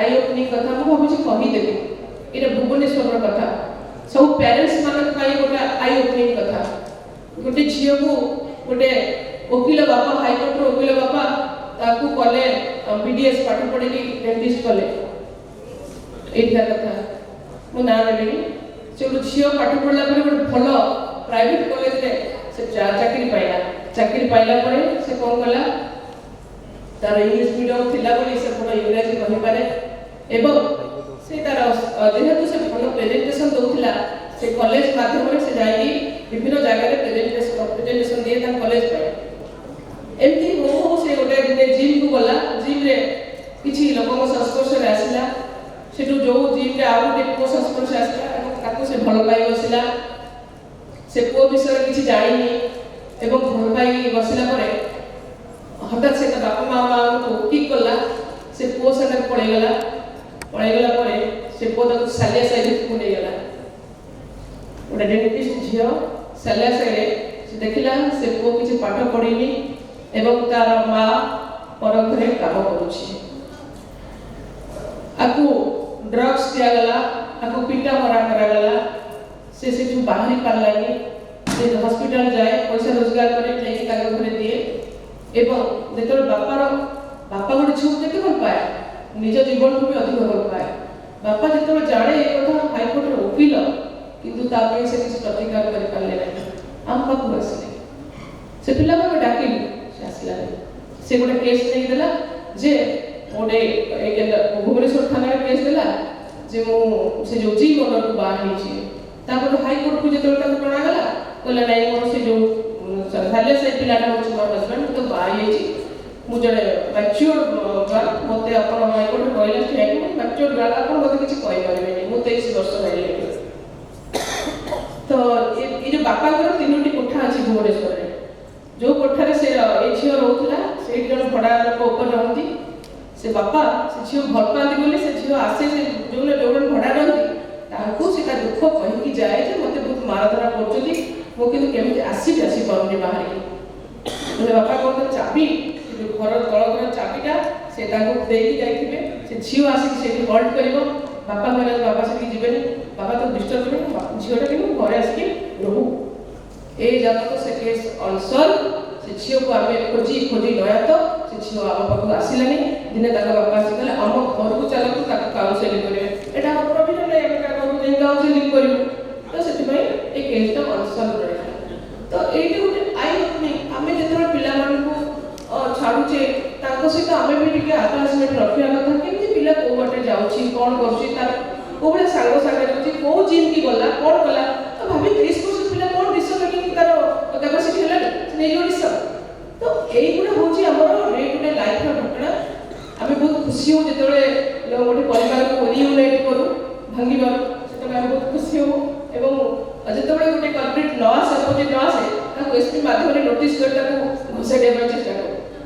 आई opening कथा मु भाबुची कहिदेबी एटा भुवनेश्वर कथा सब पेरेंट्स मानक पाई गोटे आई ओपनिंग कथा गोटे झियो को गोटे वकील बापा हाईकोर्ट रो वकील बापा ताकू कले बीडीएस पाठ पढ़ी डेंटिस्ट कले एटा कथा मु ना लेनी से गोटे झियो पाठ पढ़ला पर गोटे भल प्राइवेट कॉलेज रे से चाकरी पाइला परे से कोन कला तार इंग्लिश मीडियम थिला बोली से पूरा इंग्लिश कहि पारे एवं से तार जेहेतु से भल प्रेजेंटेशन दउथिला से कॉलेज माध्यम रे से जाई विभिन्न जगह रे प्रेजेंटेशन दिए ता कॉलेज पे एमती हो से गोटे दिन जिम को गला जिम रे किछि लोकक संस्पर्श रे आसिला सेटु जो जिम रे आ गोटे को संस्पर्श आसिला एवं ताको से भल पाई बसिला से को विषय किछि जानिनी एवं भल पाई बसिला परे हठात से बापा माँ को ठीक कला से पुओ सागर पड़ेगला परे से पुओ तक सालिया साइड को नहीं गला गोटे डेंटिस्ट झियो सालिया साइड से देखिला से पुओ किछि पाठ पढ़िनी एवं तार माँ परखरे काम करुछि आकु ड्रग्स दिया गला आकु पिटा मरा करा गला से सेठु बाहरी पारलानी से हॉस्पिटल जाए पैसा रोजगार करे लेके ताके घरे दिए एवं जेतोर बापा गोटे झील केते भल पाए निज जीवन को भी अधिक भल पाए बापा जेतोर जाने ए कथा हाईकोर्ट रे वकील किंतु तापे से किसी प्रतिकार करि पाले नहीं हम पाखु आसिले से पिला को डाकिली से आसिला से गोटे केस नहीं देला जे गोटे भुवनेश्वर थाना रे केस देला जे मु से जो जी मर्डर को बाहर हिची तापर हाईकोर्ट को जेतोर तक प्रणा गला कहला नहीं मोर से जो साले से पिलाटा होची मोर हस्बैंड तो बाई हिची मु जड़े मैच्योर मते अपन हाईकोर्ट कहले ठीक है मैच्योर गाला अपन मते किछि कहि पारिबेनी मु 23 वर्ष रहले तो ये जो बापा कर तीनोटी कोठा अछि भुवनेश्वर रे जो कोठा रे से ए झियो रहउतला से जण भडा लोक ऊपर रहंती से बापा से झियो भल पाती बोली से झियो आसे से जो भडा रहंती ताकू सेटा दुख कहि कि जाए जे मते बहुत मारधरा करचली मो किंतु केमिति आसी पारुनी बाहर की बोले बापा को चाबी जो घर तल घर चाबीटा से ताको देई जाइथिबे से झियो आसी से होल्ड करिवो बापा कहले बाबा से जिबेनी बाबा तो डिस्टर्ब करे झियोटा कि घरे आसी रहू ए जात तो से केस अनसॉल्व से झियो को आमे खोजी नया तो से झियो आम पाखु आसिलानी दिने ताका बापा आसी कहले हम घर को चलो ताका काउंसलिंग करिवे एटा हमर प्रोविजन नै हम का करू जे काउंसलिंग करिवो तो सेति भाई ए केसटा अनसॉल्व रहला तो एटी गोटे आई ओपनिंग आमे जेतरा पिला मान को छाडुचे ताको सहित आमे भी टिके अटैचमेंट रखिया कथा केमति पिला को बाटे जाउची कोन करची तार कोबळे सांगो सागे होची को जिम की गला कोन गला तो भाबी 30 वर्ष पिला कोन डिसिजन मेकिंग तार कैपेसिटी हेला नै जो डिसिजन तो एई गुडा होची हमर डे टू डे लाइफ रा घटना आमे बहुत खुशी हो जेतळे गोटे परिवार को रियूनाइट करू भांगीबार सेतळे आमे बहुत खुशी हो एवं जेतବେଳେ गोटे कल्प्रिट न आसे न आसे ताको एसपी माध्यम रे नोटिस करता को घुसे देबा चेष्टा